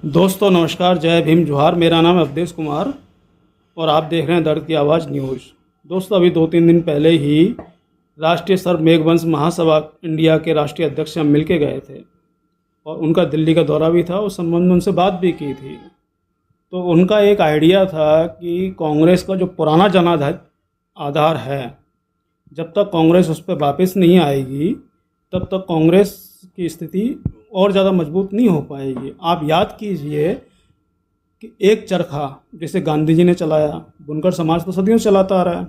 दोस्तों नमस्कार, जय भीम, जोहार। मेरा नाम है अवधेश कुमार और आप देख रहे हैं दर्द की आवाज़ न्यूज़। दोस्तों अभी 2-3 दिन पहले ही राष्ट्रीय सर्व मेघवंश महासभा इंडिया के राष्ट्रीय अध्यक्ष से हम मिल के गए थे और उनका दिल्ली का दौरा भी था। उस संबंध में उनसे बात भी की थी। तो उनका एक आइडिया था कि कांग्रेस का जो पुराना जनाधार आधार है, जब तक कांग्रेस उस पर वापस नहीं आएगी तब तक कांग्रेस की स्थिति और ज़्यादा मजबूत नहीं हो पाएगी। आप याद कीजिए कि एक चरखा जैसे गांधी जी ने चलाया, बुनकर समाज तो सदियों से चलाता आ रहा है।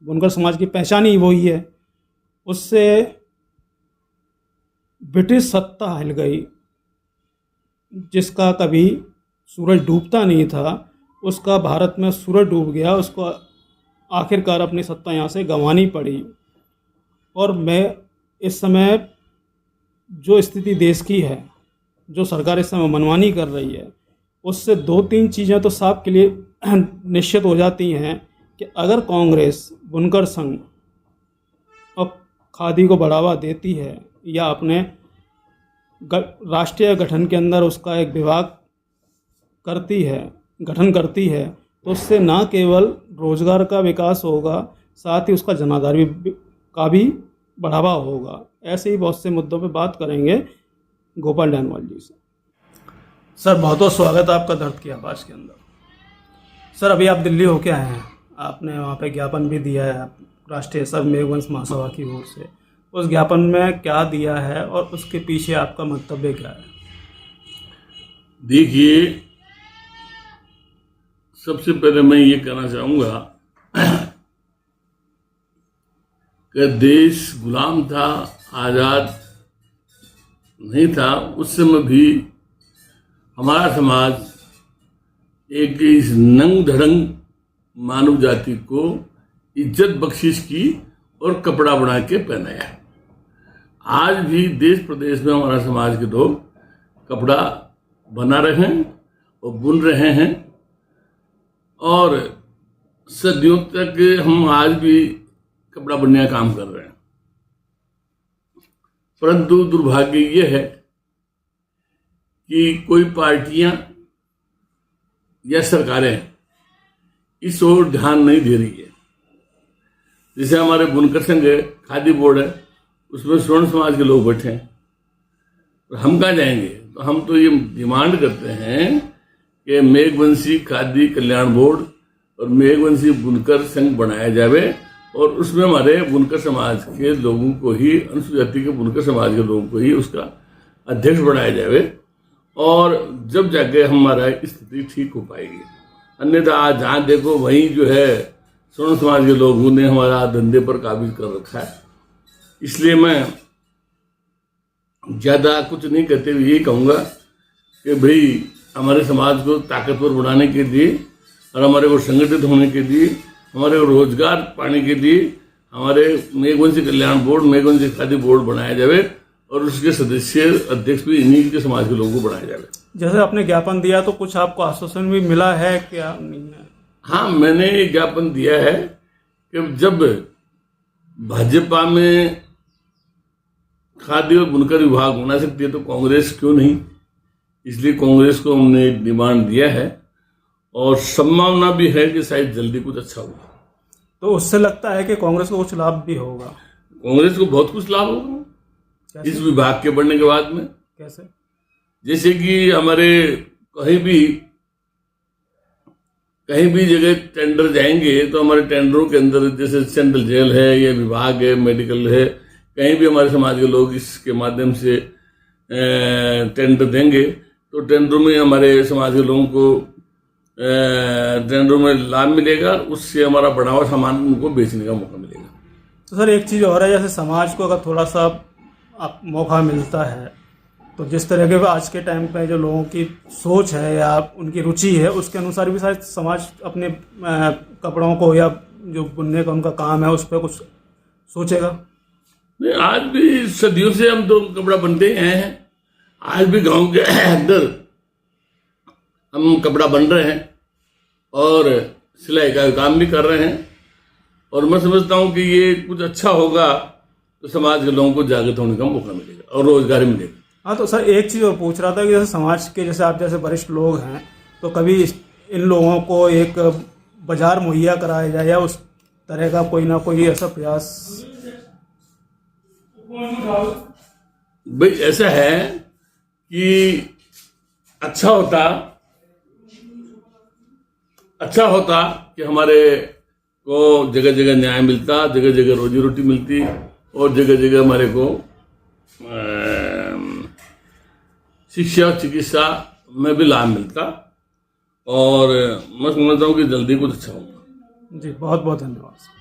बुनकर समाज की पहचान ही वही है। उससे ब्रिटिश सत्ता हिल गई। जिसका कभी सूरज डूबता नहीं था, उसका भारत में सूरज डूब गया। उसको आखिरकार अपनी सत्ता यहाँ से गंवानी पड़ी। और मैं इस समय जो स्थिति देश की है, जो सरकार इस समय मनमानी कर रही है, उससे 2-3 चीज़ें तो साफ के लिए निश्चित हो जाती हैं कि अगर कांग्रेस बुनकर संघ और खादी को बढ़ावा देती है या अपने राष्ट्रीय गठन के अंदर उसका एक विभाग गठन करती है, तो उससे न केवल रोजगार का विकास होगा, साथ ही उसका जनाधार का भी बढ़ावा होगा। ऐसे ही बहुत से मुद्दों पे बात करेंगे गोपाल डानवाल जी से। सर बहुत बहुत स्वागत है आपका दर्द की आवाज़ के अंदर। सर अभी आप दिल्ली होके आए हैं, आपने वहाँ पे ज्ञापन भी दिया है राष्ट्रीय सर्व मेघवंश महासभा की ओर से। उस ज्ञापन में क्या दिया है और उसके पीछे आपका मंतव्य क्या है? देखिए, सबसे पहले मैं ये कहना चाहूँगा कि देश गुलाम था, आज़ाद नहीं था। उस समय भी हमारा समाज एक इस नंग धड़ंग मानव जाति को इज्जत बख्शिश की और कपड़ा बना के पहनाया। आज भी देश प्रदेश में हमारा समाज के लोग कपड़ा बना रहे हैं और बुन रहे हैं और सदियों तक हम आज भी कपड़ा बुनने का काम कर रहे हैं। परंतु दुर्भाग्य ये है कि कोई पार्टियां या सरकारें इस ओर ध्यान नहीं दे रही है। जैसे हमारे बुनकर संघ है, खादी बोर्ड है, उसमें स्वर्ण समाज के लोग बैठे हैं। और हम कहाँ जाएंगे? तो हम तो ये डिमांड करते हैं कि मेघवंशी खादी कल्याण बोर्ड और मेघवंशी बुनकर संघ बनाया जाए और उसमें हमारे बुनकर समाज के लोगों को ही, अनुसूचित जाति के बुनकर समाज के लोगों को ही उसका अध्यक्ष बनाया जाए और जब जाके हमारा स्थिति ठीक हो पाएगी। अन्यथा आज जहाँ देखो वहीं जो है स्वर्ण समाज के लोगों ने हमारा धंधे पर काबिज कर रखा है। इसलिए मैं ज़्यादा कुछ नहीं कहते हुए यही कहूँगा कि भाई हमारे समाज को ताकतवर बनाने के लिए और हमारे को संगठित होने के लिए, हमारे को रोजगार पाने के लिए हमारे मेघवंशी कल्याण बोर्ड, मेघवंशी खादी बोर्ड बनाया जाए और उसके सदस्य अध्यक्ष भी इन्हीं के समाज के लोगों को बनाया जाए। जैसे आपने ज्ञापन दिया तो कुछ आपको आश्वासन भी मिला है क्या? नहीं है? हाँ, मैंने ज्ञापन दिया है कि जब भाजपा में खादी और बुनकर विभाग बना सकती है तो कांग्रेस क्यों नहीं? इसलिए कांग्रेस को हमने डिमांड दिया है और संभावना भी है कि शायद जल्दी कुछ अच्छा होगा। तो उससे लगता है कि कांग्रेस को कुछ लाभ भी होगा? कांग्रेस को बहुत कुछ लाभ होगा इस विभाग के बढ़ने के बाद में। कैसे? जैसे कि हमारे कहीं भी जगह टेंडर जाएंगे तो हमारे टेंडरों के अंदर जैसे सेंट्रल जेल है या विभाग है, मेडिकल है, कहीं भी हमारे समाज के लोग इसके माध्यम से टेंडर देंगे तो टेंडरों में हमारे समाज के लोगों को टेंडरों में लाभ मिलेगा। उससे हमारा बढ़ा हुआ सामान उनको बेचने का मौका मिलेगा। तो सर एक चीज़ और है, जैसे समाज को अगर थोड़ा सा मौका मिलता है तो जिस तरह के आज के टाइम पे जो लोगों की सोच है या उनकी रुचि है उसके अनुसार भी शायद समाज अपने कपड़ों को या जो बुनने का उनका काम है उस पर कुछ सोचेगा। नहीं, आज भी सदियों से हम तो कपड़ा बनते हैं। आज भी गांव के अंदर हम कपड़ा बन रहे हैं और सिलाई का काम भी कर रहे हैं और मैं समझता हूं कि ये कुछ अच्छा होगा तो समाज के लोगों को जागृत होने का मौका मिलेगा और रोजगार मिलेगा। हाँ, तो सर एक चीज़ और पूछ रहा था कि जैसे समाज के जैसे आप जैसे वरिष्ठ लोग हैं, तो कभी इन लोगों को एक बाजार मुहैया कराया जाए या उस तरह का कोई ना कोई ऐसा प्रयास? भाई ऐसा है कि अच्छा होता कि हमारे को जगह जगह न्याय मिलता, जगह जगह रोजी रोटी मिलती और जगह जगह हमारे को शिक्षा चिकित्सा में भी लाभ मिलता। और मैं समझता हूँ कि जल्दी कुछ अच्छा होगा। जी, बहुत बहुत धन्यवाद।